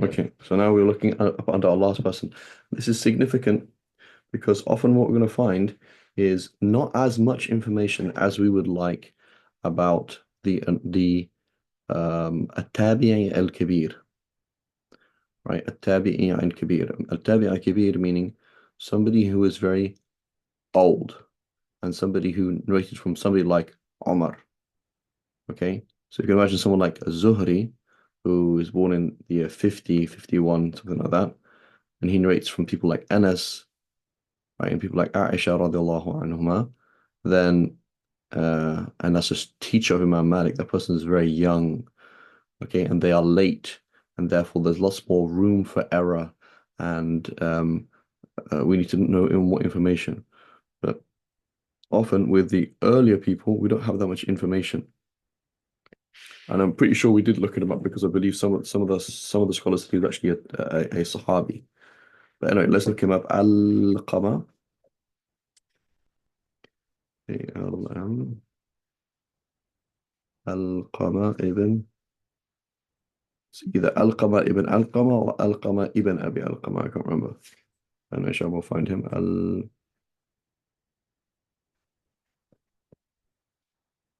Okay, so now we're looking up under our last person. This is significant because often what we're going to find is not as much information as we would like about the التابعي الكبير, right? التابعي الكبير. التابعي الكبير meaning somebody who is very old and somebody who narrated from somebody like Omar. Okay, so you can imagine someone like Zuhri, who was born in the year 50, 51, something like that, and he narrates from people like Anas, right, and people like Aisha radiallahu anhuma, then and that's a teacher of Imam Malik. That person is very young, okay, and they are late, and therefore there's lots more room for error, and we need to know more information. But often with the earlier people, we don't have that much information. And I'm pretty sure we did look him up because I believe some of the scholars think he's actually a Sahabi. But anyway, let's look him up. Al-Qama. A-L-M. Al-Qama ibn. It's either Al-Qama ibn Al-Qama or Al-Qama ibn Abi Al-Qama. I can't remember. And inshallah we'll find him.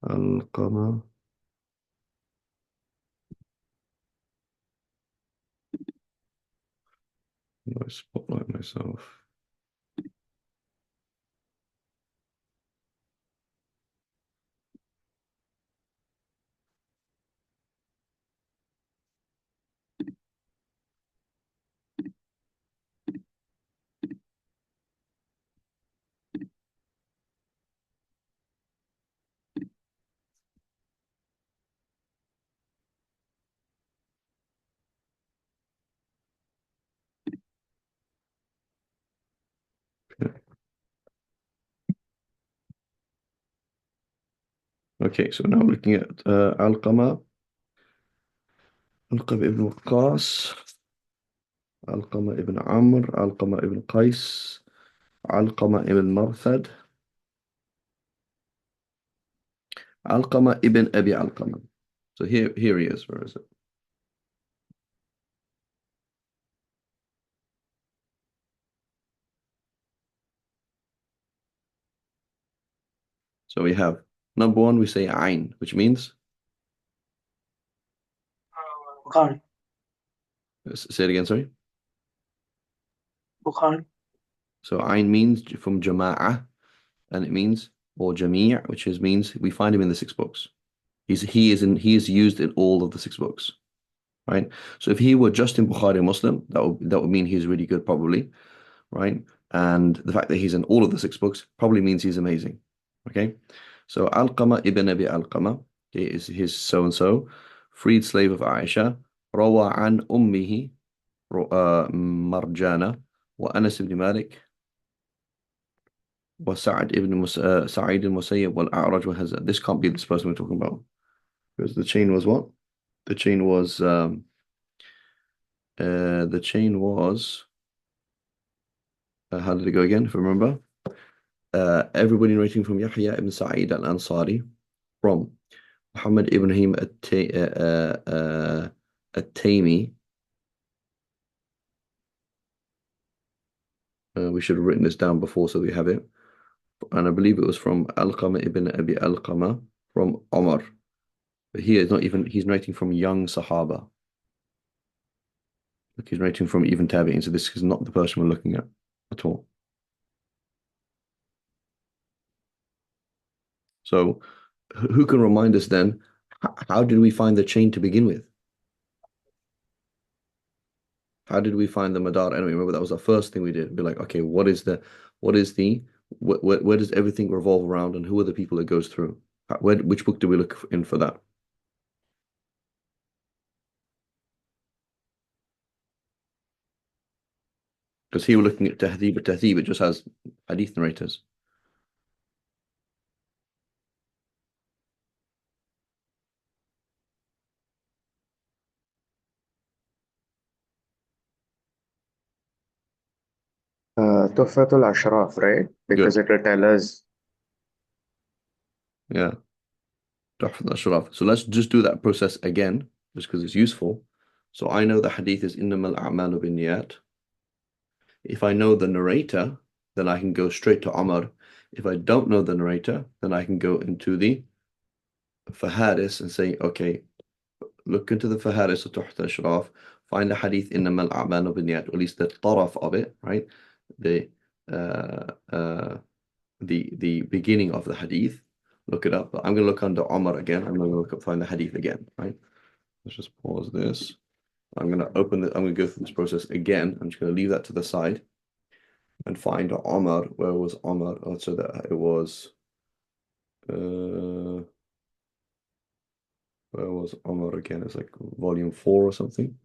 Al-Qama. I spotlight myself. Okay, so now looking at Al-Qama. Al-Qama ibn Waqqas. Al-Qama ibn Amr. Al-Qama ibn Qais. Al-Qama ibn Marthad. Al-Qama ibn Abi Al-Qama. So here he is. Where is it? So we have number one, we say Ain, which means, Bukhari. say it again, sorry. Bukhari. So Ain means from Jama'ah, and it means, or Jami', which means we find him in the six books. He is used in all of the six books, right? So if he were just in Bukhari and Muslim, that would mean he's really good, probably, right? And the fact that he's in all of the six books probably means he's amazing. Okay. So Alqama ibn Abi Alqama, okay, is his so and so, freed slave of Aisha, روى عن أمه مرجانة وأنس بن مالك وسعد ibn سعيد المسيب والأعرج وهذا. This can't be this person we're talking about because the chain was what? The chain was how did it go again? If you remember, everybody narrating from Yahya ibn Sa'id al-Ansari from Muhammad ibn Ibrahim at-Taymi. We should have written this down before so we have it. And I believe it was from Alqama ibn Abi Alqama from Omar. But here it's not even, he's narrating from young Sahaba. Look, he's narrating from even Tabi'in, so this is not the person we're looking at all. So who can remind us then, how did we find the chain to begin with? How did we find the Madar anyway? Remember, that was the first thing we did. Be like, okay, where does everything revolve around and who are the people it goes through? Which book do we look in for that? Because here we're looking at Tahdhib, but Tahdhib, it just has hadith narrators. Tuhfatul Ashraf, right? Because Good. it will tell us. Yeah. Tuhfat al-Ashraf. So let's just do that process again, just because it's useful. So I know the hadith is إنما الأعمال بالنيات. If I know the narrator, then I can go straight to Umar. If I don't know the narrator, then I can go into the Faharis and say, okay, look into the Faharis of Tuhta Ashraf, find the hadith إنما الأعمال بالنيات, or at least the taraf of it, right? The uh, uh, the beginning of the hadith. Look it up. But I'm going to look under Umar again. I'm going to look up, find the hadith again, right? Let's just pause this. I'm going to open it. I'm going to go through this process again. I'm just going to leave that to the side and find Umar. Where was Umar? Oh, so that it was. Where was Umar again? It's like volume 4 or something.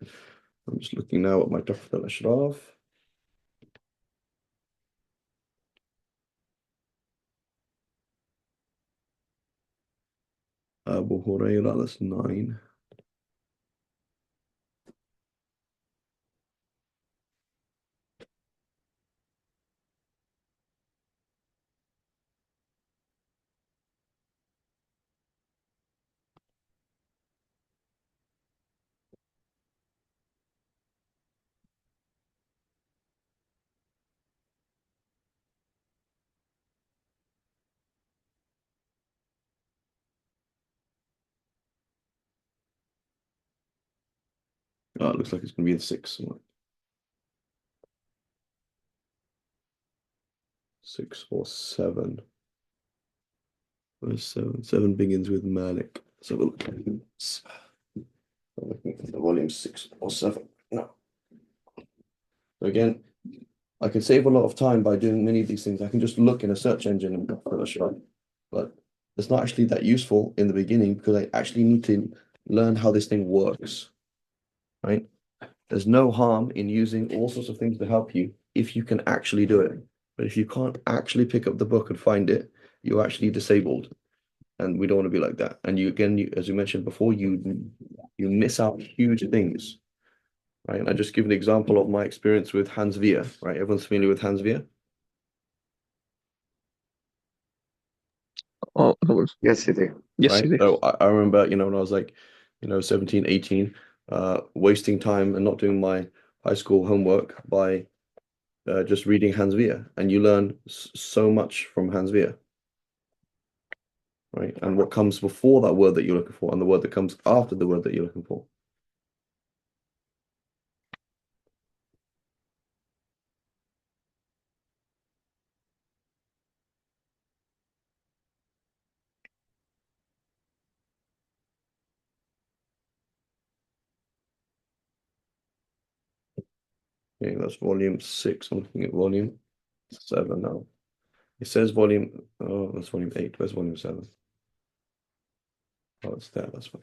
I'm just looking now at my Tuhfat al-Ashraf. Abu Hurairah, that's 9. Oh, it looks like it's going to be the 6. 6 or 7. Where's 7? 7 begins with Malik. So we're looking at the volume 6 or 7. No. So again, I can save a lot of time by doing many of these things. I can just look in a search engine and go for a shot. But it's not actually that useful in the beginning because I actually need to learn how this thing works, right? There's no harm in using all sorts of things to help you if you can actually do it. But if you can't actually pick up the book and find it, you're actually disabled. And we don't want to be like that. And you again, as you mentioned before, you miss out huge things, right? And I just give an example of my experience with Hans Vier, right? Everyone's familiar with Hans Vier? Oh, that was Yes, it is. yes, Right? it is. So I remember, when I was like, 17, 18, wasting time and not doing my high school homework by just reading Hans Vier. And you learn so much from Hans Vier, right? And what comes before that word that you're looking for and the word that comes after the word that you're looking for. Okay, that's volume 6. I'm looking at volume 7 now. It says volume, oh, that's volume 8. Where's volume 7? Oh, it's there. That's fine.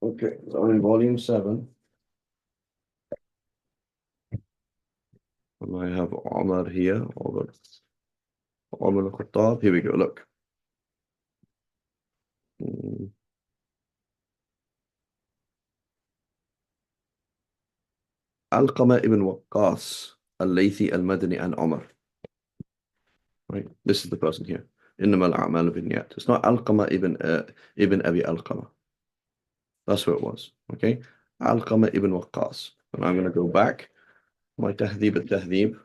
Okay, so I'm in volume 7. And I have Omar here. Omar al-Khattab. Here we go. Look. Alqama ibn Waqqas al-Laythi al-Madani and Omar. Right? This is the person here. إنما الأعمال بالنيات. It's not Alqama ibn Abi Alqama. That's who it was. Okay? Alqama ibn Waqqas. And I'm going to go back my Tahdhib al-Tahdhib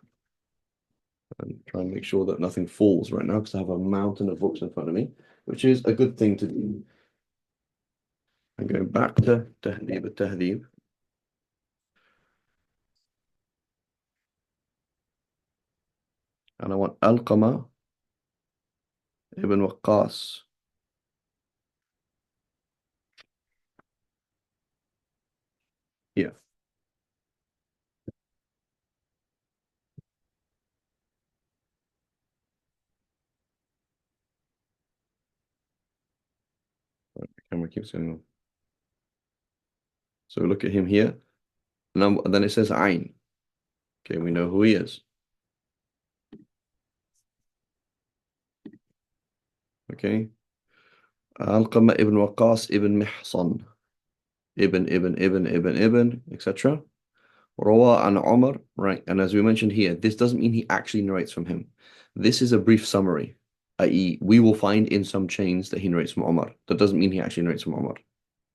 and try and make sure that nothing falls right now because I have a mountain of books in front of me, which is a good thing to do. I'm going back to Tahdhib al-Tahdhib. And I want Alqama ibn Waqqas. Here. The camera keeps going on. So look at him here. And then it says Ain. Okay, we know who he is. Okay. Alqama ibn Waqqas ibn Mihsan. Ibn, etc. Rawa an Umar, right? And as we mentioned here, this doesn't mean he actually narrates from him. This is a brief summary, i.e., we will find in some chains that he narrates from Umar. That doesn't mean he actually narrates from Umar.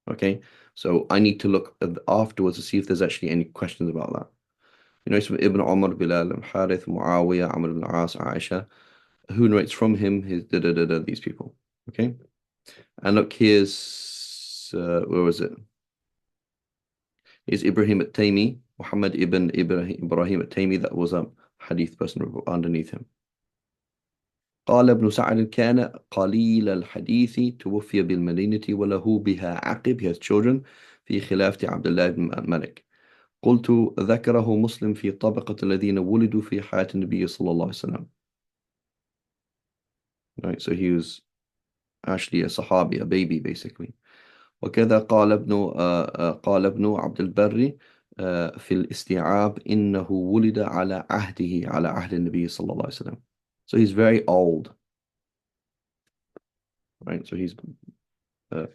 Okay, so I need to look afterwards to see if there's actually any questions about that. You know, Ibn Umar, Bilal, Harith, Muawiyah, Amr ibn As, Aisha. Who narrates from him? His these people. Okay, and look, here's where was it? Is Ibrahim at-Taymi, Muhammad ibn Ibrahim at-Taymi, that was a hadith person underneath him. قال ابن سعد كان قليل الحديث توفي بالمدينة وله بها عقب, he has children, في خلافة عبد الله بن مالك. قلت ذكره مسلم في طبقة الذين ولدوا في حياة النبي صلى الله عليه وسلم. Right, so he was actually a Sahabi, a baby basically. وكذا قال ابن عبد البر في الاستيعاب إنه ولد على عهد النبي صلى الله عليه وسلم. So he's very old, right? So he's actually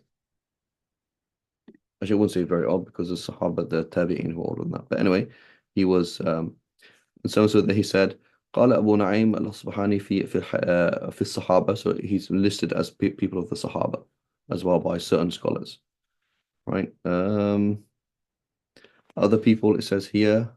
I wouldn't say very old because the Sahaba, the Tabi'in who are older than that. But anyway, he was and so that he said قال أبو نعيم الأصبهاني في الصحابة, so he's listed as people of the Sahaba as well by certain scholars, right? Other people, it says here,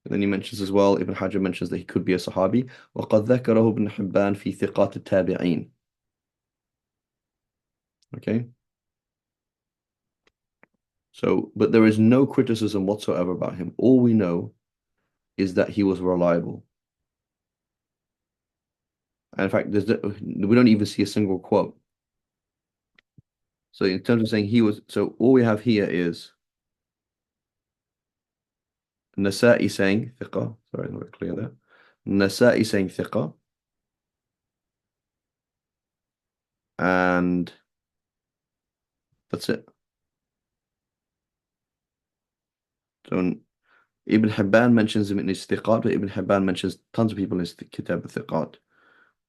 and then he mentions as well, Ibn Hajar mentions that he could be a Sahabi. وقد ذكره ابن حبان في ثقات التابعين. Okay. So, but there is no criticism whatsoever about him. All we know is that he was reliable. And in fact, we don't even see a single quote. So in terms of saying he was, so all we have here is Nasa'i saying ثقة. Sorry, not clear there. Nasa'i saying ثقة. And that's it. So Ibn Hibban mentions him in his thiqat, but Ibn Hibban mentions tons of people in his kitab al-thiqat.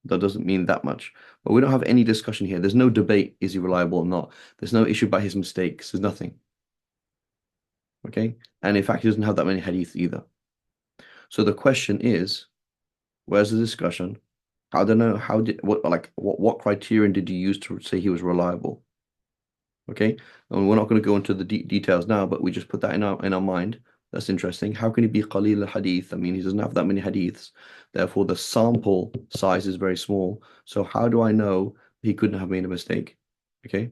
That doesn't mean that much. But we don't have any discussion here. There's no debate, is he reliable or not? There's no issue about his mistakes. There's nothing. Okay? And in fact, he doesn't have that many hadith either. So the question is, where's the discussion? I don't know, what criterion did you use to say he was reliable? Okay? And we're not going to go into the details now, but we just put that in our mind. That's interesting. How can he be qalil al-hadith? I mean, he doesn't have that many hadiths. Therefore, the sample size is very small. So how do I know he couldn't have made a mistake? Okay.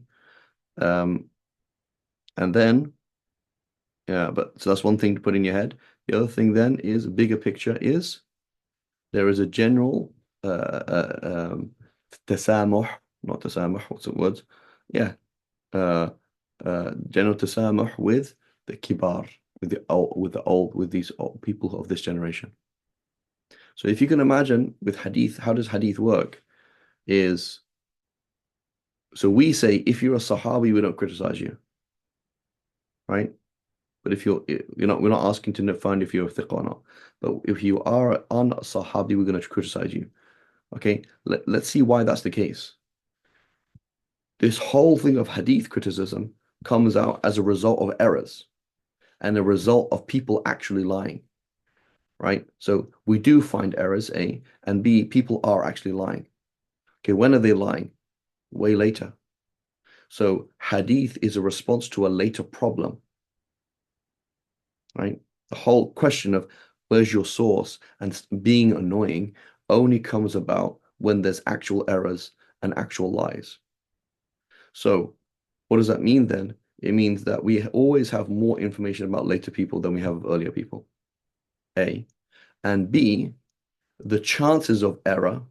And then, yeah, but so that's one thing to put in your head. The other thing then is, a bigger picture is, there is a general tasamuh, not tasamuh, what's the word? Yeah. General tasamuh with the kibar, with these old people of this generation. So if you can imagine with hadith, how does hadith work? Is so we say if you're a Sahabi, we don't criticize you, right? But if we're not asking to find if you're a thiqah or not. But if you are on Sahabi, we're going to criticize you. Okay, let's see why that's the case. This whole thing of hadith criticism comes out as a result of errors and a result of people actually lying, right? So we do find errors, A, and B, people are actually lying. Okay, when are they lying? Way later. So hadith is a response to a later problem, right? The whole question of where's your source and being annoying only comes about when there's actual errors and actual lies. So what does that mean then? It means that we always have more information about later people than we have of earlier people, A. And B, the chances of error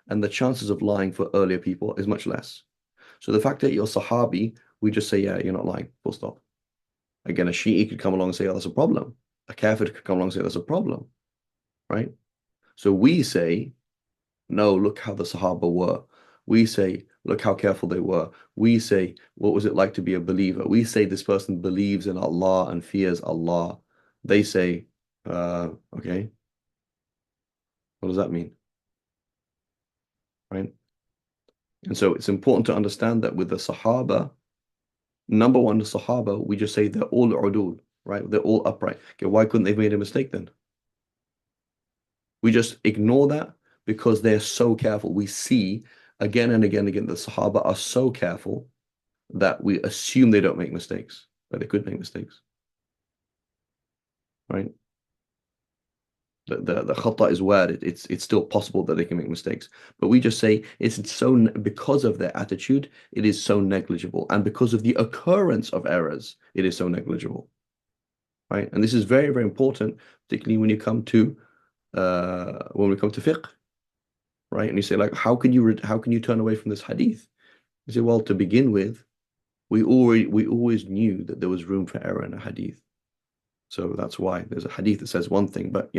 and the chances of lying for earlier people is much less. So the fact that you're Sahabi, we just say, yeah, you're not lying, full stop. Again, a Shi'i could come along and say, oh, that's a problem. A Kafir could come along and say, that's a problem, right? So we say, no, look how the Sahaba were. We say, look how careful they were. We say, what was it like to be a believer? We say this person believes in Allah and fears Allah. They say, okay, what does that mean? Right? And so it's important to understand that with the Sahaba, number one, the Sahaba, we just say they're all udul, right? They're all upright. Okay, why couldn't they have made a mistake then? We just ignore that because they're so careful. We see again and again and again the Sahaba are so careful that we assume they don't make mistakes, but they could make mistakes, right? The khata is where it's still possible that they can make mistakes, but we just say it's so because of their attitude, it is so negligible, and because of the occurrence of errors, it is so negligible, right? And this is very, very important, particularly when we come to fiqh, right? And you say like, how can you turn away from this hadith? You say, well, to begin with, we always knew that there was room for error in a hadith, so that's why there's a hadith that says one thing, but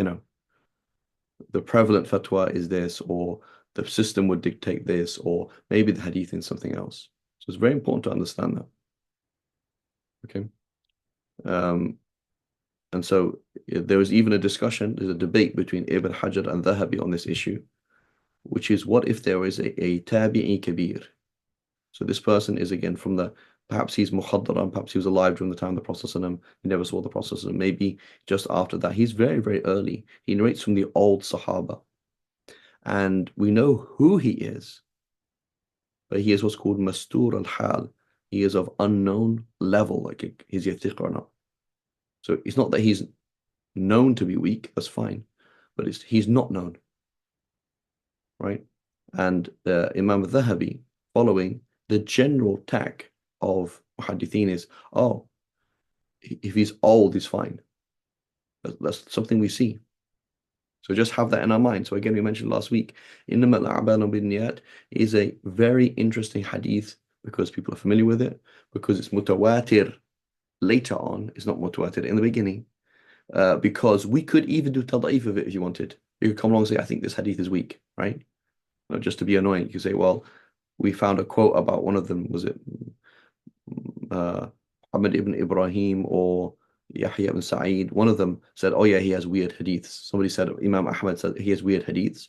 the prevalent fatwa is this, or the system would dictate this, or maybe the hadith is something else. So it's very important to understand that. Okay. Um, and so there was even a discussion, there's a debate between Ibn Hajar and Dhahabi on this issue, which is what if there is a tabi'i kabir? So this person is again from perhaps he's mukhadram, perhaps he was alive during the time of the Prophet ﷺ, he never saw the Prophet ﷺ, maybe just after that. He's very, very early. He narrates from the old Sahaba. And we know who he is, but he is what's called mastur al-hal. He is of unknown level, like is he a thiq or not? So it's not that he's known to be weak, that's fine, but he's not known, right? And Imam al-Dhahabi, following the general tack of muhaddithin is, oh, if he's old, he's fine. That's something we see. So just have that in our mind. So again, we mentioned last week, إِنَّمَا الْأَعْمَالُ بِالنِّيَّاتِ is a very interesting hadith because people are familiar with it, because it's mutawatir later on, it's not mutawatir in the beginning, because we could even do tada'if of it if you wanted. You could come along and say, I think this hadith is weak, right? Not just to be annoying. You could say, well, we found a quote about one of them, was it Muhammad ibn Ibrahim or Yahya ibn Sa'id? One of them said, oh yeah, he has weird hadiths. Somebody said, Imam Ahmad said he has weird hadiths.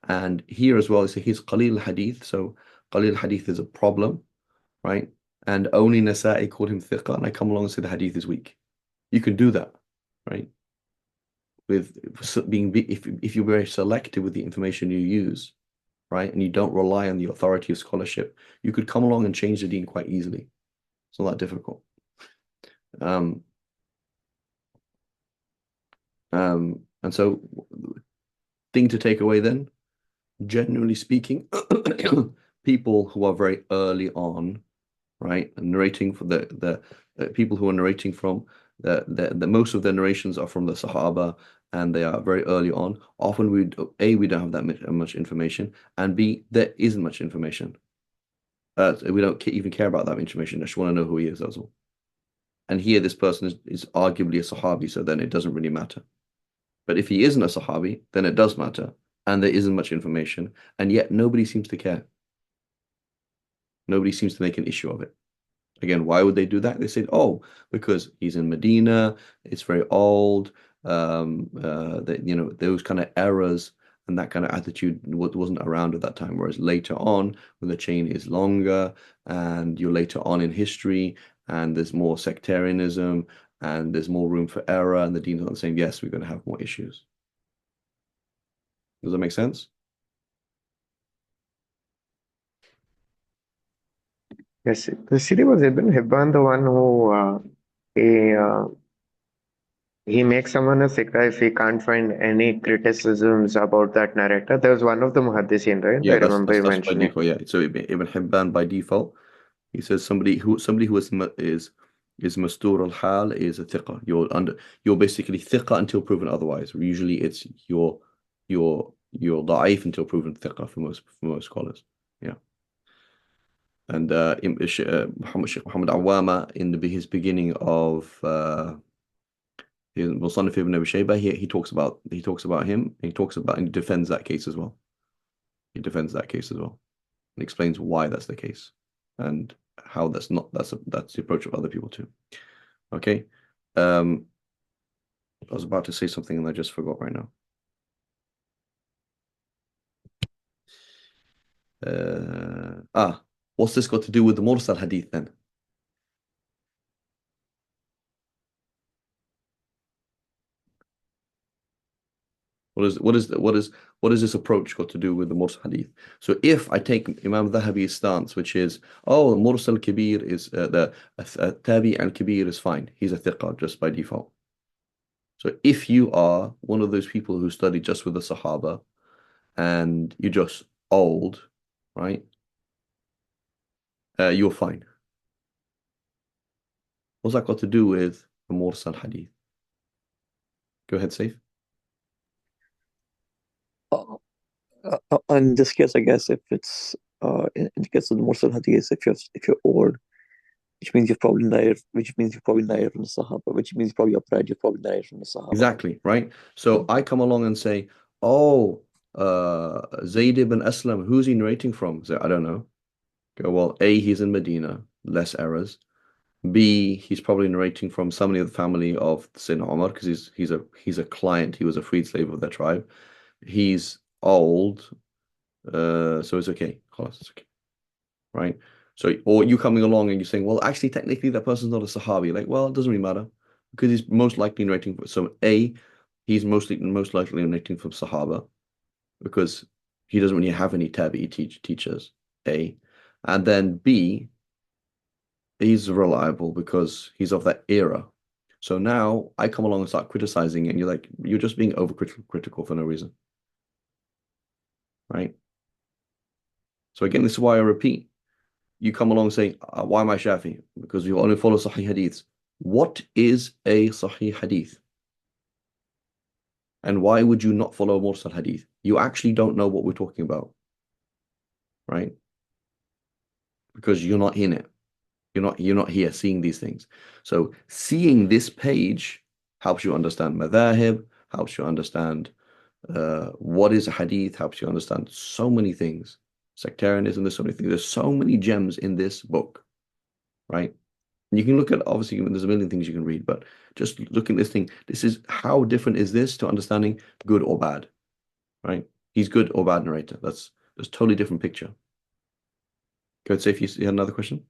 And here as well, they say he's Qalil hadith. So Qalil hadith is a problem, right? And only Nasa'i called him thiqa, and I come along and say the hadith is weak. You can do that, right? With being if you're very selective with the information you use, right, and you don't rely on the authority of scholarship, you could come along and change the deen quite easily. It's not that difficult. And so, thing to take away then, generally speaking, people who are very early on, right, and narrating for the people who are narrating from the most of their narrations are from the Sahaba, and they are very early on. Often we don't have that much information, and B, there isn't much information. We don't even care about that information. I just want to know who he is, that's all. And here, this person is arguably a Sahabi, so then it doesn't really matter. But if he isn't a Sahabi, then it does matter, and there isn't much information, and yet nobody seems to care. Nobody seems to make an issue of it. Again, why would they do that? They said, oh, because he's in Medina, it's very old, that those kind of errors and that kind of attitude wasn't around at that time. Whereas later on, when the chain is longer and you're later on in history and there's more sectarianism and there's more room for error and the dean's not saying, yes, we're going to have more issues. Does that make sense? yes, the city was Ibn Hibban, the one who he makes someone a sikha if he can't find any criticisms about that narrator. There was one of the muhaddisin, right? I Yeah, remember you that's by mentioning. default. Yeah, so Ibn Hibban by default, he says somebody who is mastur al hal is a thiqa. You're basically thiqa until proven otherwise. Usually, it's you're da'if until proven thiqa for most scholars. Yeah, and Muhammad Awama in his beginning of his Musannaf ibn Abi Shaybah, he talks about him. And he defends that case as well. He defends that case as well and explains why that's the case and how that's not that's the approach of other people too. Okay. I was about to say something and I just forgot right now. What's this got to do with the mursal hadith then? What is this approach got to do with the Mursal hadith? So if I take Imam Dhahabi's stance, which is, oh, Mursal Kabir is the Tabi al Kabir is fine. He's a thiqa just by default. So if you are one of those people who study just with the Sahaba and you're just old, right? You're fine. What's that got to do with the Mursal hadith? Go ahead, Saif. In this case, I guess if it's in the case of the Mursal Hadith, if you're old, which means you've probably narrated from the Sahaba, which means you're probably upright, you've probably narrated from the Sahaba. Exactly, right? So I come along and say, oh, Zayd ibn Aslam, who's he narrating from? So I don't know. Go, well, A, he's in Medina, less errors. B, he's probably narrating from somebody of the family of Sayyidina Umar because he's a client, he was a freed slave of their tribe. He's old, so it's okay. Khalas, it's okay. Right? So, or you coming along and you're saying, well, actually, technically, that person's not a Sahabi. Like, well, it doesn't really matter because he's most likely narrating from. So, A, he's most likely narrating from Sahaba because he doesn't really have any Tabi'i teachers. A, and then B, he's reliable because he's of that era. So now I come along and start criticizing, and you're like, you're just being overcritical for no reason, right? So again, this is why I repeat. You come along and say, why am I Shafi? Because you only follow Sahih Hadiths. What is a Sahih Hadith? And why would you not follow Mursal Hadith? You actually don't know what we're talking about, right? Because you're not in it. You're not here seeing these things. So seeing this page helps you understand madhahib, helps you understand what is a hadith, helps you understand so many things. Sectarianism, there's so many things. There's so many gems in this book, right? And you can look at, obviously, there's a million things you can read, but just looking at this thing, this is how different is this to understanding good or bad, right? He's good or bad narrator. That's a totally different picture. Go ahead, say if you had another question.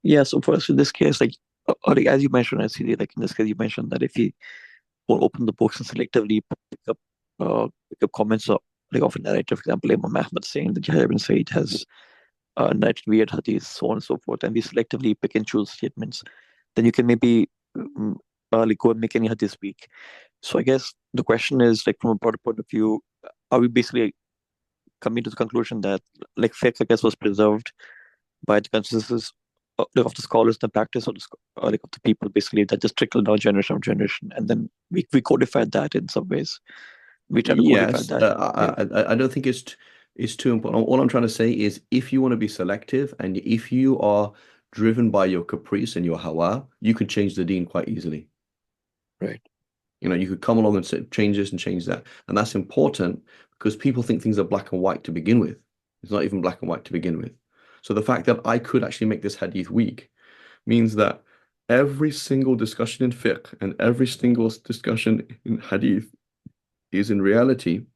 Yeah, so for us in this case, like as you mentioned, SCD, like in this case, you mentioned that if you will open the books and selectively pick up comments like of a narrator, for example, Imam Ahmad saying that Yahya ibn Sa'id has narrated weird hadiths, so on and so forth, and we selectively pick and choose statements, then you can maybe like go and make any hadith weak. So I guess the question is, like from a broader point of view, are we basically coming to the conclusion that like fiqh, I guess, was preserved by the consensus of the scholars, the practice of like of the people, basically that just trickled down generation of generation, and then we codified that in some ways. We try to codify Yes, that. Yeah, I don't think it's too important. All I'm trying to say is if you want to be selective and if you are driven by your caprice and your hawa, you could change the deen quite easily. right, You could come along and say, change this and change that. And that's important because people think things are black and white to begin with. It's not even black and white to begin with. So the fact that I could actually make this hadith weak means that every single discussion in fiqh and every single discussion in hadith is in reality,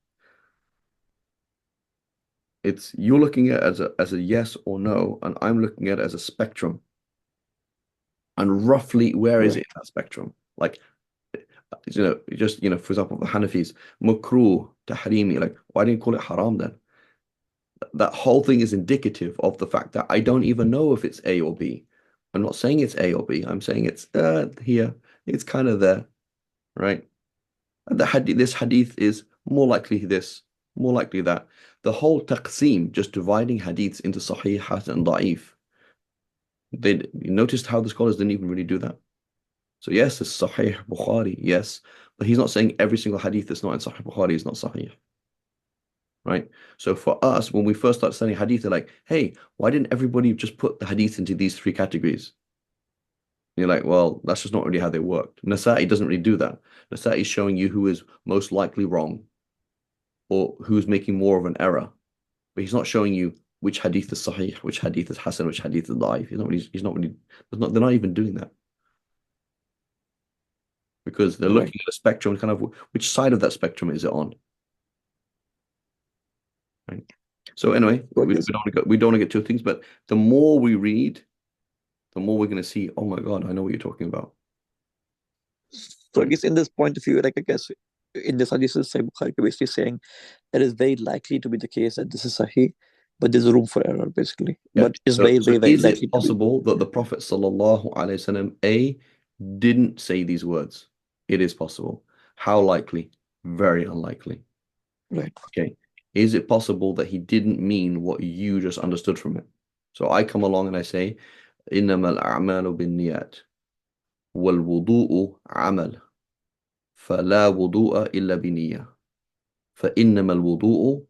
it's you're looking at it as a yes or no, and I'm looking at it as a spectrum. And roughly, where is it right, in that spectrum? Like, just for example, the Hanafis, makruh, tahrimi, like, why didn't you call it haram then? That whole thing is indicative of the fact that I don't even know if it's A or B. I'm not saying it's A or B. I'm saying it's here. It's kind of there, right? And this hadith is more likely this, more likely that. The whole taqseem, just dividing hadiths into sahih, hasan, and da'if. You noticed how the scholars didn't even really do that. So yes, it's sahih Bukhari, yes, but he's not saying every single hadith that's not in sahih Bukhari is not sahih, right? So for us, when we first start studying hadith, they're like, hey, why didn't everybody just put the hadith into these three categories? And you're like, well, that's just not really how they worked. Nasa'i doesn't really do that. Nasa'i is showing you who is most likely wrong or who's making more of an error. But he's not showing you which hadith is sahih, which hadith is hasan, which hadith is da'if. They're not even doing that because they're right. looking at a spectrum, kind of which side of that spectrum is it on, right? So anyway, So I we guess, don't want to we don't want to get too things, but the more we read, the more we're going to see, oh my God, I know what you're talking about. so I guess in this point of view, like I guess in this hadith, Sahih Bukhari basically saying it is very likely to be the case that this is Sahih, but there's room for error, basically. Yeah. But it's So very is likely it to be. possible that the Prophet sallallahu alaihi wasallam didn't say these words? It is possible. How likely? Very unlikely. Right. Okay. Is it possible that he didn't mean what you just understood from it? So I come along and I say, إنما الأعمال بالنيات والوضوء عمل فلا وضوء إلا بنية فإنما الوضوء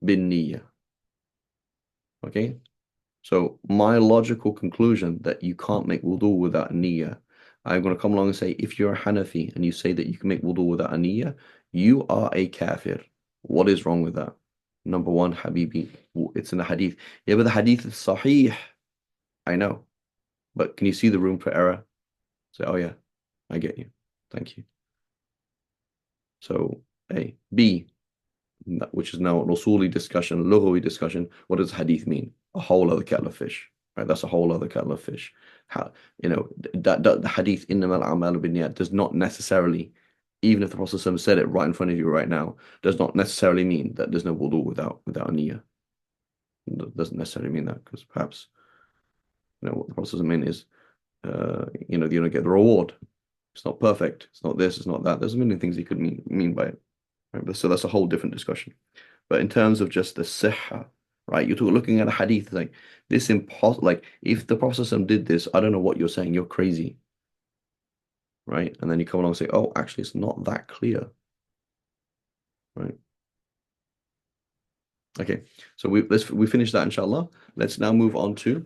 بالنية. Okay. So my logical conclusion that you can't make wudu without a niyyah, I'm going to come along and say, if you're a Hanafi and you say that you can make wudu without a niyyah, you are a kafir. What is wrong with that? Number one, Habibi, it's in the hadith. Yeah, but the hadith is sahih. I know. But can you see the room for error? Say, oh yeah, I get you. Thank you. So A. B, which is now an usuli discussion, lughawi discussion. What does hadith mean? A whole other kettle of fish, right? That's a whole other kettle of fish. How, that the hadith innamal a'malu binniyat does not necessarily, even if the Prophet said it right in front of you right now, does not necessarily mean that there's no wudu without a niyyah. It doesn't necessarily mean that, because perhaps what the Prophet meant is you don't get the reward. It's not perfect. It's not this. It's not that. There's many things he could mean by it. Right? But so that's a whole different discussion. But in terms of just the sihha, right? You're looking at a hadith like this impossible. Like if the Prophet did this, I don't know what you're saying. You're crazy, right? And then you come along and say, oh, actually, it's not that clear, right? Okay, so we finish that inshallah. Let's now move on to.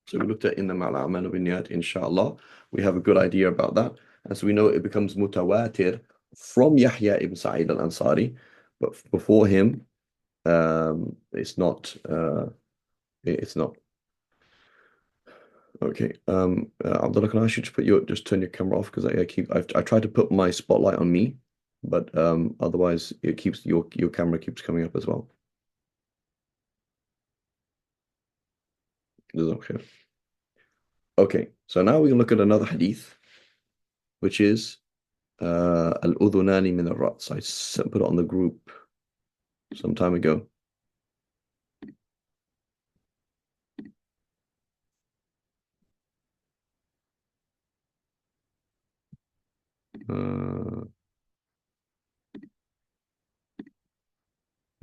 So we looked at innamal a'malu binniyat, inshallah. We have a good idea about that. And so we know it becomes mutawatir from Yahya ibn Sa'id al-Ansari, but before him, it's not. It's not. Okay. Abdullah, can I ask you to just turn your camera off because I tried to put my spotlight on me, but otherwise it keeps your camera keeps coming up as well. Okay. Okay. So now we can look at another hadith, which is al-udhunani min al-rats. I put it on the group some time ago.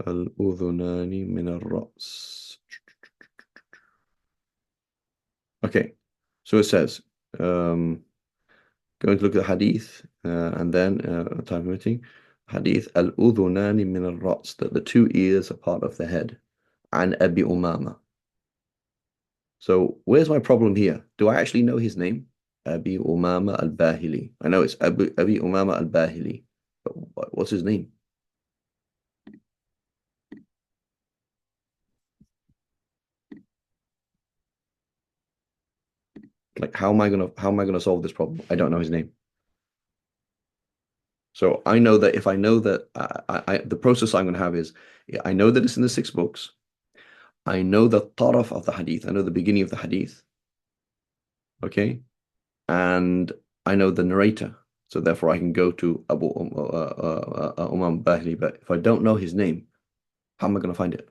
الأذنان من الرأس. Okay, so it says, going to look at the hadith, and then, time permitting, hadith الأذنان من الرأس, that the two ears are part of the head, عن أبي أمامة. So where's my problem here? Do I actually know his name? Abi Umama al-Bahili. I know it's Abi Umama al-Bahili, but what's his name? Like, how am I gonna solve this problem? I don't know his name. So I know that if I know that the process I'm gonna have is I know that it's in the 6 books. I know the taraf of the hadith. I know the beginning of the hadith. Okay, and I know the narrator. So therefore, I can go to Abu Umam Bahli. But if I don't know his name, how am I gonna find it?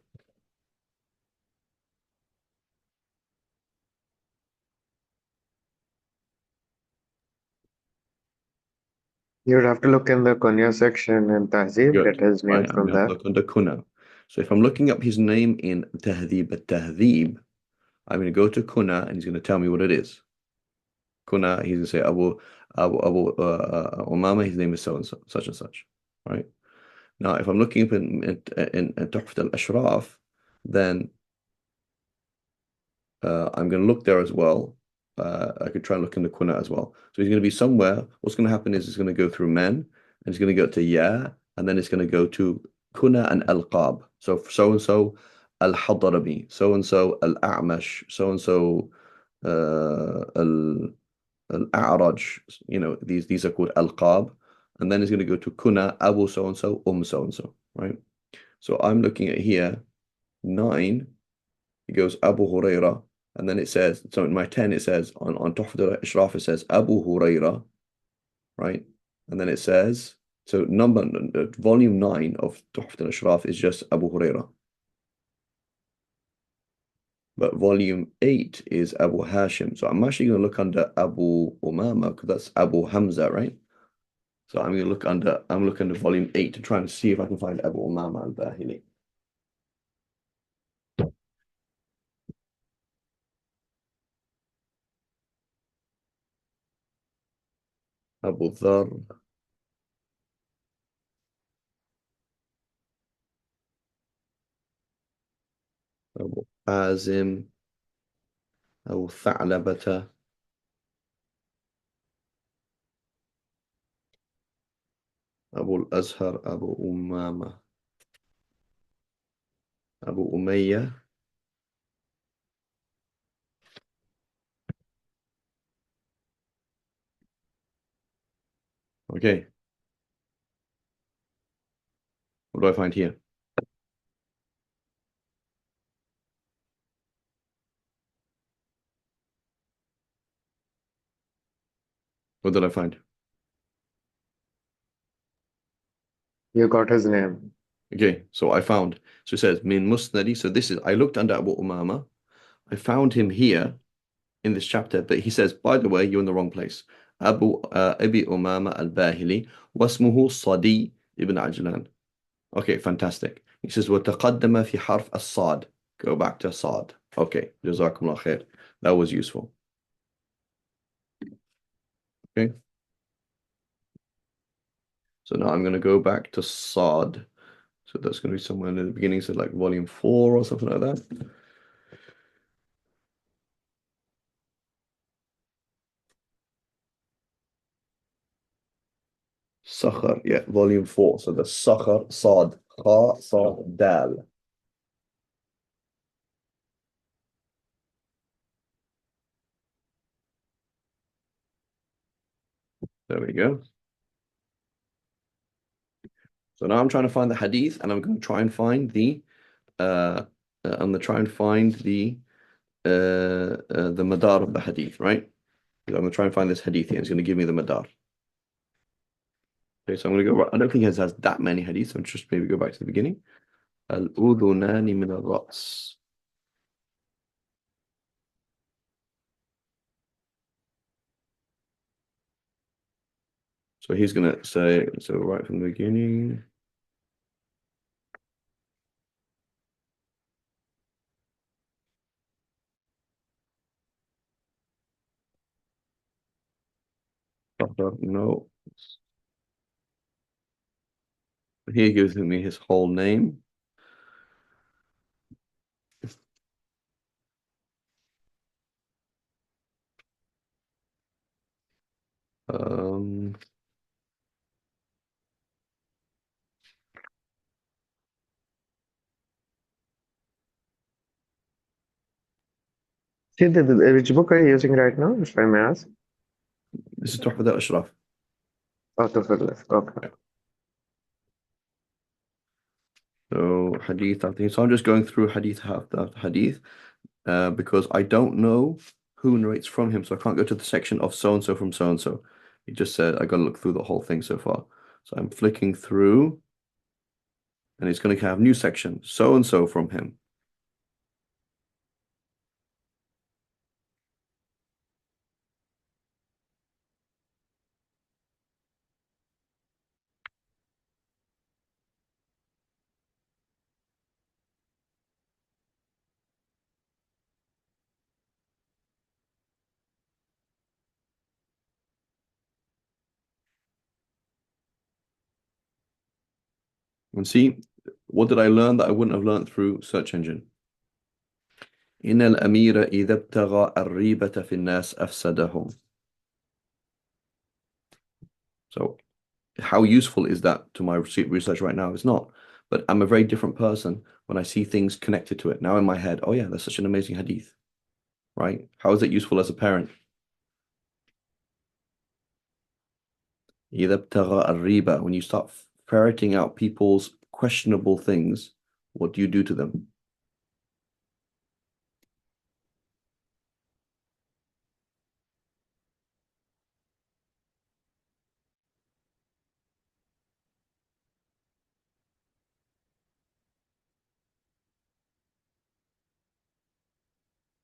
You'd have to look in the Kunya section in Tahzib, Good. get his name Right, I'm from gonna have there. to look under Kuna. So if I'm looking up his name in Tahdhib al-Tahdhib, I'm going to go to Kuna and he's going to tell me what it is. Kuna, he's going to say Abu Umama, his name is so and so, such and such, right? Now, if I'm looking up in Tuhfat al-Ashraf, then I'm going to look there as well. I could try and look in the Kuna as well. So he's going to be somewhere. What's going to happen is it's going to go through men, and it's going to go to Ya, and then it's going to go to Kuna and Al-Qab. So and so Al-Hadrami, so and so Al-A'mash, so and so Al-A'raj. These are called Al-Qab. And then it's going to go to Kuna, Abu so and so, so and so, right? So I'm looking at here, 9, it goes Abu Huraira, and then it says, so in my 10 it says, on Tuhfat al-Ashraf it says Abu Huraira, right? And then it says, so volume 9 of Tuhfat al-Ashraf is just Abu Huraira. But volume 8 is Abu Hashim. So I'm actually going to look under Abu Umama because that's Abu Hamza, right? So I'm looking under volume 8 to try and see if I can find Abu Umama al-Bahili. Abu Dhar. Abu Azim. Abu Tha'labata. Abu al-Azhar. Abu Umama. Abu Umayyah. Okay. What do I find here? What did I find? You got his name. Okay, so I found. So it says Min Musnadi. So this is, I looked under Abu Umama. I found him here in this chapter, but he says, by the way, you're in the wrong place. Abi Umama al-Bahili, wasmuhu Sadi ibn Ajlan. Okay, fantastic. He says, وتقدم في حرف الصاد. Go back to Sad. Okay, Jazakumullah khair. That was useful. Okay. So now I'm going to go back to Sad. So that's going to be somewhere in the beginning, so like volume 4 or something like that. Sakhar, yeah, volume 4. So the Sakhar, Sad, Kha, Sad, Dal. There we go. So now I'm trying to find the hadith, and I'm going to try and find the I'm going to try and find the madar of the hadith, right? I'm going to try and find this hadith here. It's going to give me the madar. Okay, so I'm going to go. I don't think it has that many hadiths. So just maybe go back to the beginning. Al-udhunani min al-ra's. So he's going to say, so right from the beginning. No. He gives me his whole name. Um, See, which book are you using right now, if I may ask? this is Tuhfat al-Ashraf. Out of the list. Okay. So hadith after hadith. So I'm just going through hadith after hadith because I don't know who narrates from him, so I can't go to the section of so and so from so and so. He just said I got to look through the whole thing so far. So I'm flicking through, and it's going to have new section so and so from him. And see, what did I learn that I wouldn't have learned through search engine? إن الأمير إذا ابتغى الريبة في الناس أفسدهم. So how useful is that to my research right now? It's not. But I'm a very different person when I see things connected to it. Now in my head, oh yeah, that's such an amazing hadith, right? How is it useful as a parent? إذا ابتغى الريبة, when you start ferreting out people's questionable things, what do you do to them?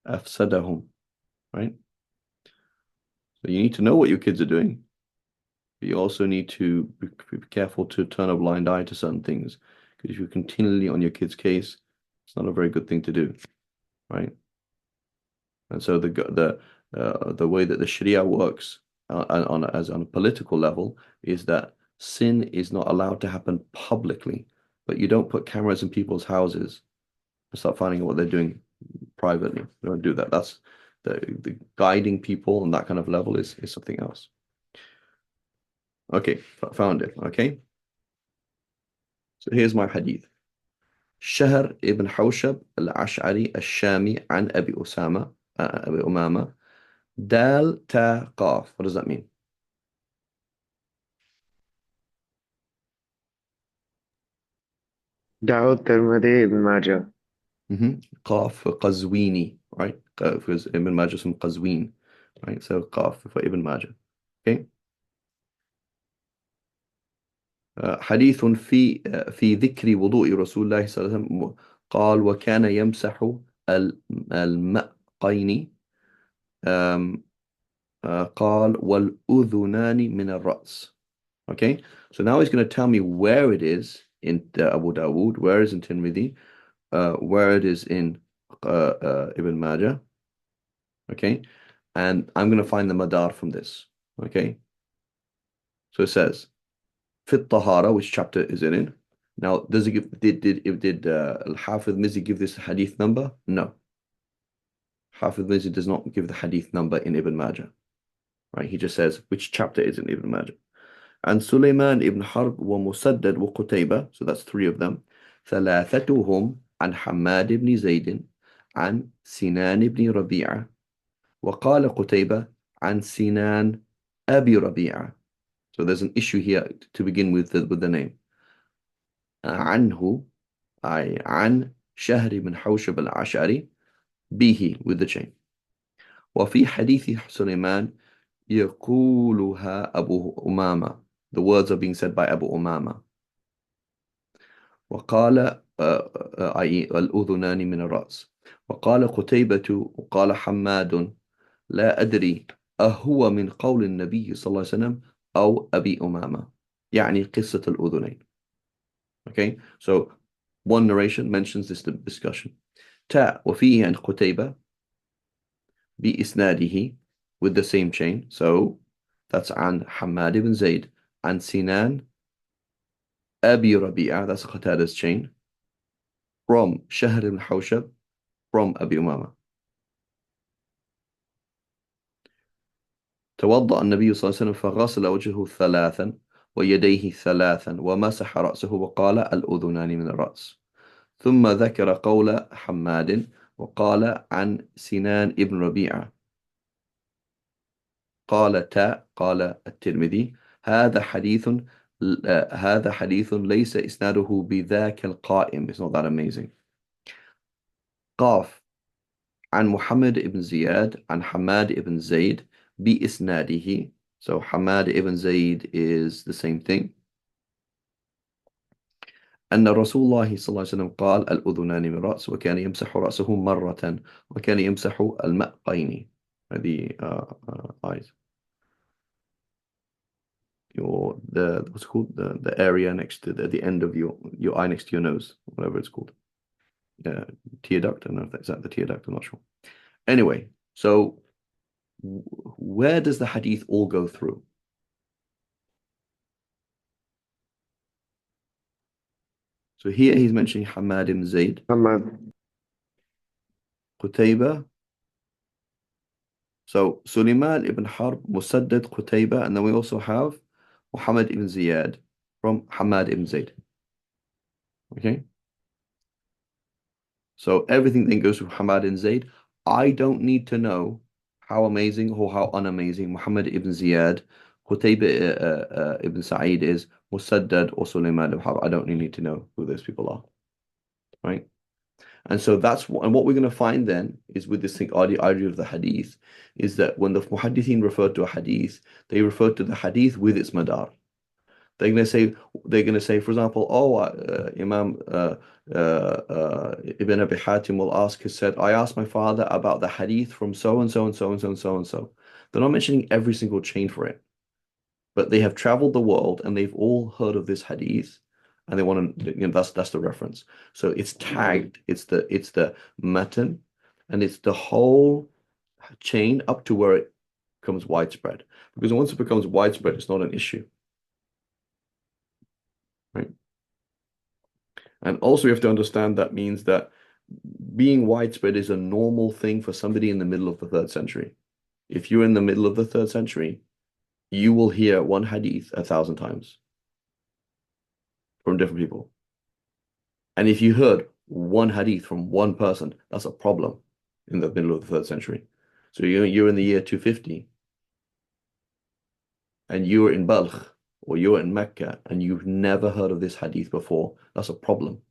أفسدهم, right? So you need to know what your kids are doing, but you also need to be careful to turn a blind eye to certain things, because if you're continually on your kid's case, it's not a very good thing to do, right? And so the way that the Sharia works on a political level is that sin is not allowed to happen publicly, but you don't put cameras in people's houses and start finding out what they're doing privately. You don't do that. That's the guiding people on that kind of level is something else. Okay, found it. Okay. So here's my hadith. شهر ابن حوشب الأشعري الشامي عن أبي أمامة دال تا قاف. What does that mean? Dawud, Tirmidhi, Ibn Majah. قاف قزويني, right? Because Ibn Majah is from Qazwin, right? So قاف for Ibn Majah. Okay. حديث في ذكر وضوء رسول الله صلى الله عليه وسلم قال وكان يمسح المأقين قال والأذنان من الرأس. Okay, so now he's going to tell me where it is in Abu Dawood, where it is in Tirmidhi, where it is in Ibn Majah. Okay, and I'm going to find the madar from this. Okay, so it says Fit Tahara, which chapter is it in? Now, does it give, did Al-Hafidh Mizzi give this hadith number? No. Hafidh Mizzi does not give the hadith number in Ibn Majah. Right? He just says which chapter is in Ibn Majah. And Sulaiman ibn Harb wa Musaddad wa Qutayba, so that's three of them. ثلاثتهم عن حماد بن زيد عن سنان بن ربيعة وقال قتيبة عن سنان أبي ربيعة. So there's an issue here to begin with the name. عنه أي عن شهر بن حوشب العشعري به with the chain. وفي حديث سليمان يقولها أبو أمامة. The words are being said by Abu Umama. وقال أي الأذنان من الرأس. وقال قتيبة وقال حماد لا أدري أهو من قول النبي صلى الله عليه وسلم أو أبي أمامة يعني قصة الأذنين. Okay, so one narration mentions this discussion. تاء وفيه عن قتيبة بإسناده with the same chain. So that's عن حماد بن زيد عن سنان أبي ربيعة, that's Qatada's chain, from Shahr ibn Hawshab, from Abi Umama. توضأ النبي صلى الله عليه وسلم فغسل وجهه ثلاثا ويديه ثلاثا ومسح رأسه وقال الأذنان من الرأس. ثم ذكر قول حماد وقال عن سنان ابن ربيعة. قال تاء قال الترمذي هذا حديث ليس إسناده بذاك القائم. It's not that amazing. قاف عن محمد ibn زياد عن حماد ibn زيد بإسناده. So Hamad ibn Zayd is the same thing. أن رسول الله صلى الله عليه وسلم قال الأذنان من رأس وكان يمسح رأسه مرة وكان يمسح المأقين. The eyes. What's it called? The area next to the end of your eye next to your nose, whatever it's called. Tear duct. I don't know if that's the tear duct. I'm not sure. Anyway, so where does the hadith all go through? So here he's mentioning Hamad ibn Zayd, Hamad. Qutayba. So Sulaiman ibn Harb, Musaddad, Qutayba, and then we also have Muhammad ibn Ziyad from Hamad ibn Zayd. Okay? So everything then goes from Hamad ibn Zayd. I don't need to know how amazing or how unamazing Muhammad ibn Ziyad, Qutayba ibn Sa'id is, Musaddad or Sulaiman ibn Harb. I don't need to know who those people are. Right? And so and what we're going to find then is with this idea of the hadith is that when the muhaddithin refer to a hadith, they refer to the hadith with its madar. they're gonna say, for example, oh, Imam Ibn Abi Hatim will ask, has said, I asked my father about the hadith from so and so and so and so and so and so. They're not mentioning every single chain for it, but they have traveled the world and they've all heard of this hadith, and they want to, that's the reference. So it's tagged, it's the matan, and it's the whole chain up to where it becomes widespread. Because once it becomes widespread, it's not an issue, right? And also, you have to understand that means that being widespread is a normal thing for somebody in the middle of the third century. If you're in the middle of the third century, you will hear one hadith 1,000 times from different people. And if you heard one hadith from one person, that's a problem in the middle of the third century. So you're in the year 250 and you're in Balkh or you're in Mecca and you've never heard of this hadith before, that's a problem.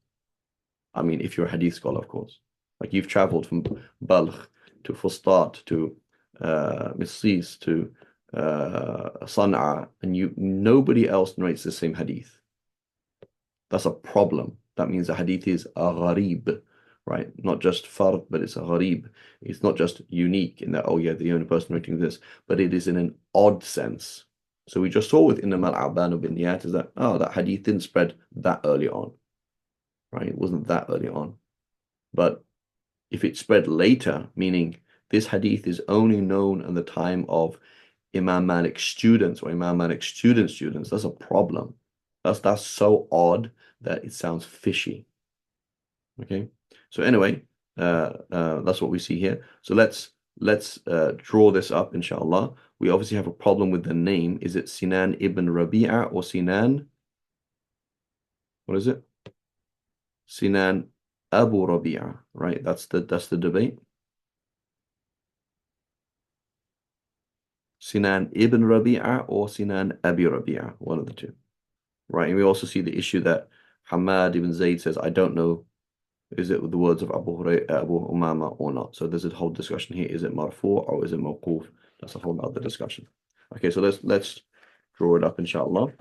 I mean, if you're a hadith scholar, of course. Like you've traveled from Balkh to Fustat to Misris to Sana'a, and nobody else narrates the same hadith. That's a problem. That means the hadith is a gharib, right? Not just fard, but it's a gharib. It's not just unique in that, oh yeah, the only person writing this, but it is in an odd sense. So we just saw with Innamal A'malu Binniyat is that, oh, that hadith didn't spread that early on, right? It wasn't that early on. But if it spread later, meaning this hadith is only known in the time of Imam Malik's students or Imam Malik's students, that's a problem. That's so odd that it sounds fishy. Okay. So anyway, that's what we see here. So let's draw this up, inshallah. We obviously have a problem with the name. Is it Sinan ibn Rabi'a or Sinan? What is it? Sinan Abu Rabi'a, right? That's the debate. Sinan ibn Rabi'a or Sinan Abi Rabi'a, one of the two, right? And we also see the issue that Hamad ibn Zayd says, I don't know, is it with the words of Abu Umama or not? So there's a whole discussion here. Is it marfu or is it mawquf? That's a whole other discussion. Okay, so let's draw it up, inshallah.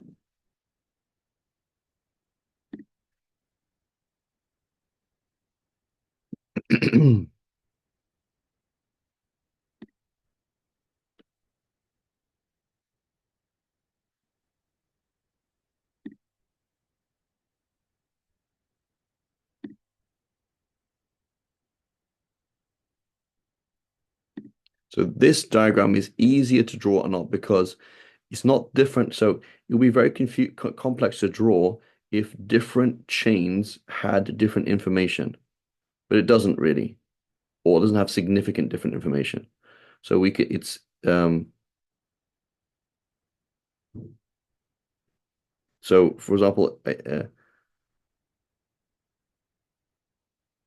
So this diagram is easier to draw or not because it's not different. So it'll be very complex to draw if different chains had different information, but it doesn't really, or it doesn't have significant different information. So so for example,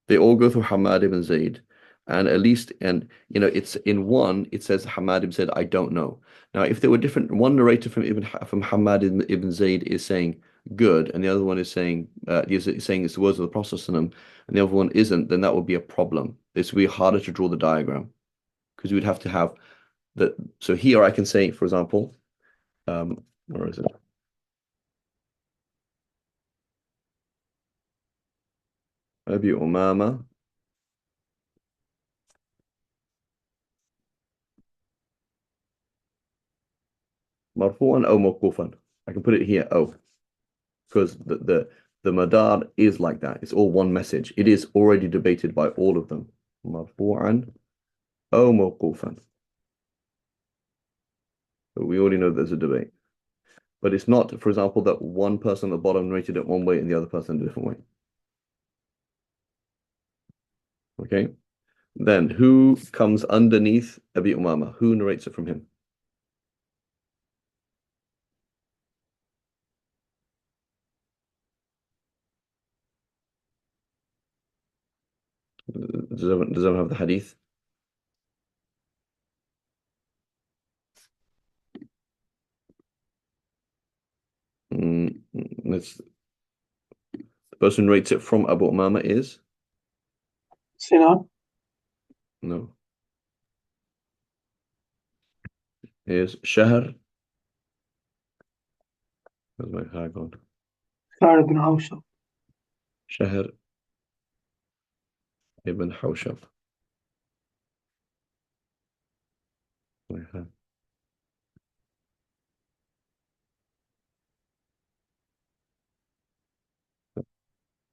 they all go through Hamad ibn Zayd, and at least, and it's in one, it says Hamad ibn Zayd, I don't know. Now, if there were different, one narrator from Hamad ibn Zayd is saying good, and the other one is saying saying it's the words of the Prophet, and the other one isn't, then that would be a problem. This would be harder to draw the diagram because we would have to have that. So here I can say, for example, where is it? Abi Umama marfu'an aw mawqufan. I can put it here, because the madar is like that. It's all one message. It is already debated by all of them. Marfu'an aw mawqufan. But we already know there's a debate. But it's not, for example, that one person at the bottom narrated it one way and the other person a different way. Okay. Then who comes underneath Abi Umama? Who narrates it from him? Does everyone have the hadith? Let's the person who rates it from Abu Umama is Sinan. no. Is Shahr Where's my ha gone? Sa'd ibn Hawshab. Shahr ibn Hawshab. My ha.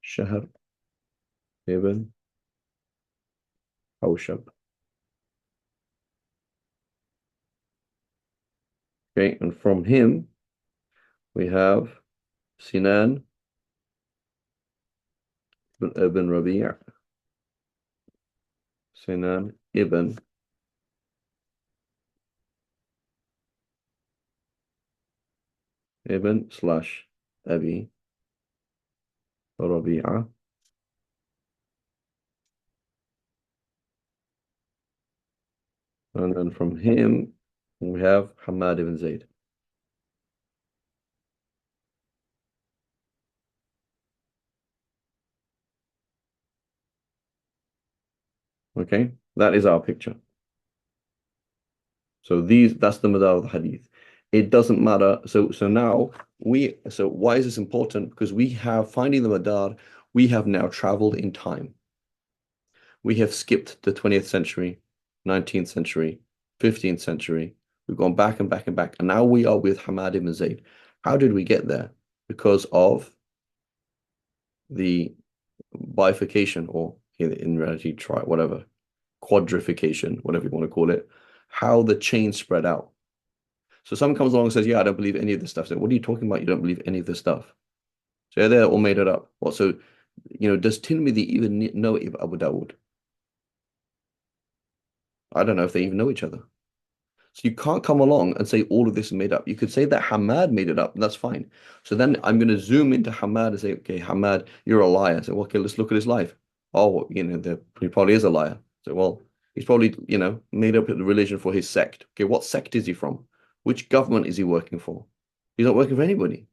Shahr ibn Hawshab. Okay, and from him we have Sinan ibn Rabi'. Sinan ibn slash Abi Rabi'a. And then from him we have Hamad ibn Zayd. Okay, that is our picture. So that's the madar of the hadith. It doesn't matter. So now why is this important? Because we have finding the madar, we have now traveled in time. We have skipped the 20th century, 19th century, 15th century. We've gone back and back and back. And now we are with Hamad ibn Zayd. How did we get there? Because of the bifurcation, or in reality, quadrification, whatever you want to call it, how the chain spread out. So someone comes along and says, yeah, I don't believe any of this stuff. So what are you talking about? You don't believe any of this stuff. So they're all made it up. What? So, does Tirmidhi even know Abu Dawud? I don't know if they even know each other. So you can't come along and say all of this is made up. You could say that Hamad made it up, and that's fine. So then I'm going to zoom into Hamad and say, okay, Hamad, you're a liar. So, okay, let's look at his life. Oh, he probably is a liar. So, well, he's probably, made up the religion for his sect. Okay, what sect is he from? Which government is he working for? He's not working for anybody.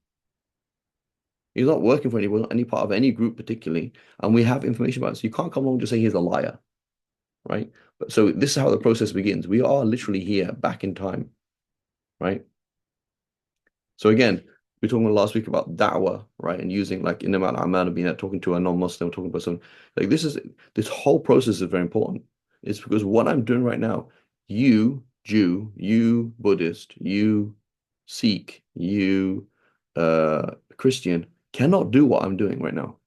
He's not working for anyone, any part of any group particularly. And we have information about it. So you can't come along and just say he's a liar, right? But so this is how the process begins. We are literally here back in time, right? So again, we were talking last week about da'wah, right? And using like innamal a'malu binniyat, talking to a non-Muslim, talking to someone. Like this whole process is very important. It's because what I'm doing right now, you Jew, you Buddhist, you Sikh, you Christian cannot do what I'm doing right now.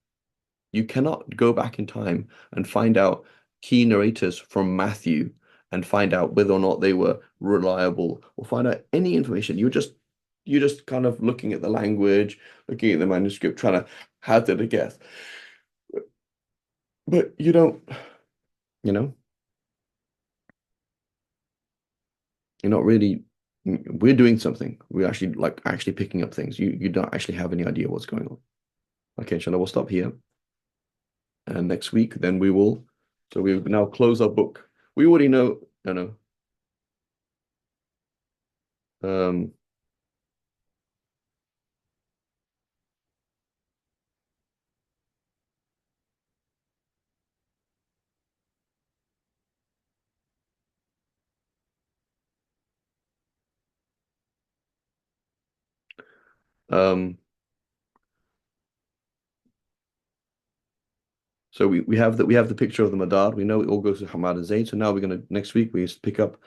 You cannot go back in time and find out key narrators from Matthew and find out whether or not they were reliable or find out any information. You're just kind of looking at the language, looking at the manuscript, trying to hazard a guess. But you don't, you're not really, we're doing something. We're actually picking up things. You don't actually have any idea what's going on. Okay, inshallah, we'll stop here. And next week, then we will. So we now close our book. We already know, um, um, so we have the picture of the Madar. We know it all goes to Hamad and Zayd. So now next week we pick up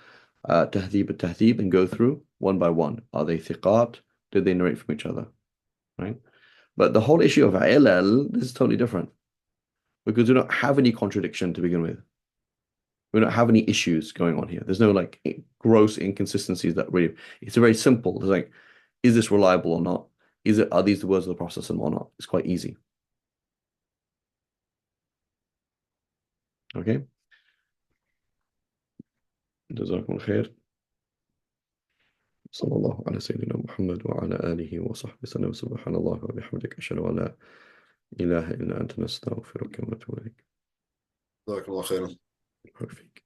Tahdhib and go through one by one. Are they thiqat? Did they narrate from each other? Right? But the whole issue of ilal, this is totally different. Because we don't have any contradiction to begin with. We don't have any issues going on here. There's no like gross inconsistencies that really, it's very simple. It's like, is this reliable or not? Are these the words of the Prophet or not? It's quite easy. Okay. جزاكم الخير. صلى الله على سيدنا محمد وعلى آله وصحبه وسلم. سبحان الله وبحمدك أشهد أن لا إله إلا أنت نستغفرك ونتوب إليك. جزاك الله خيرا. بارك فيك.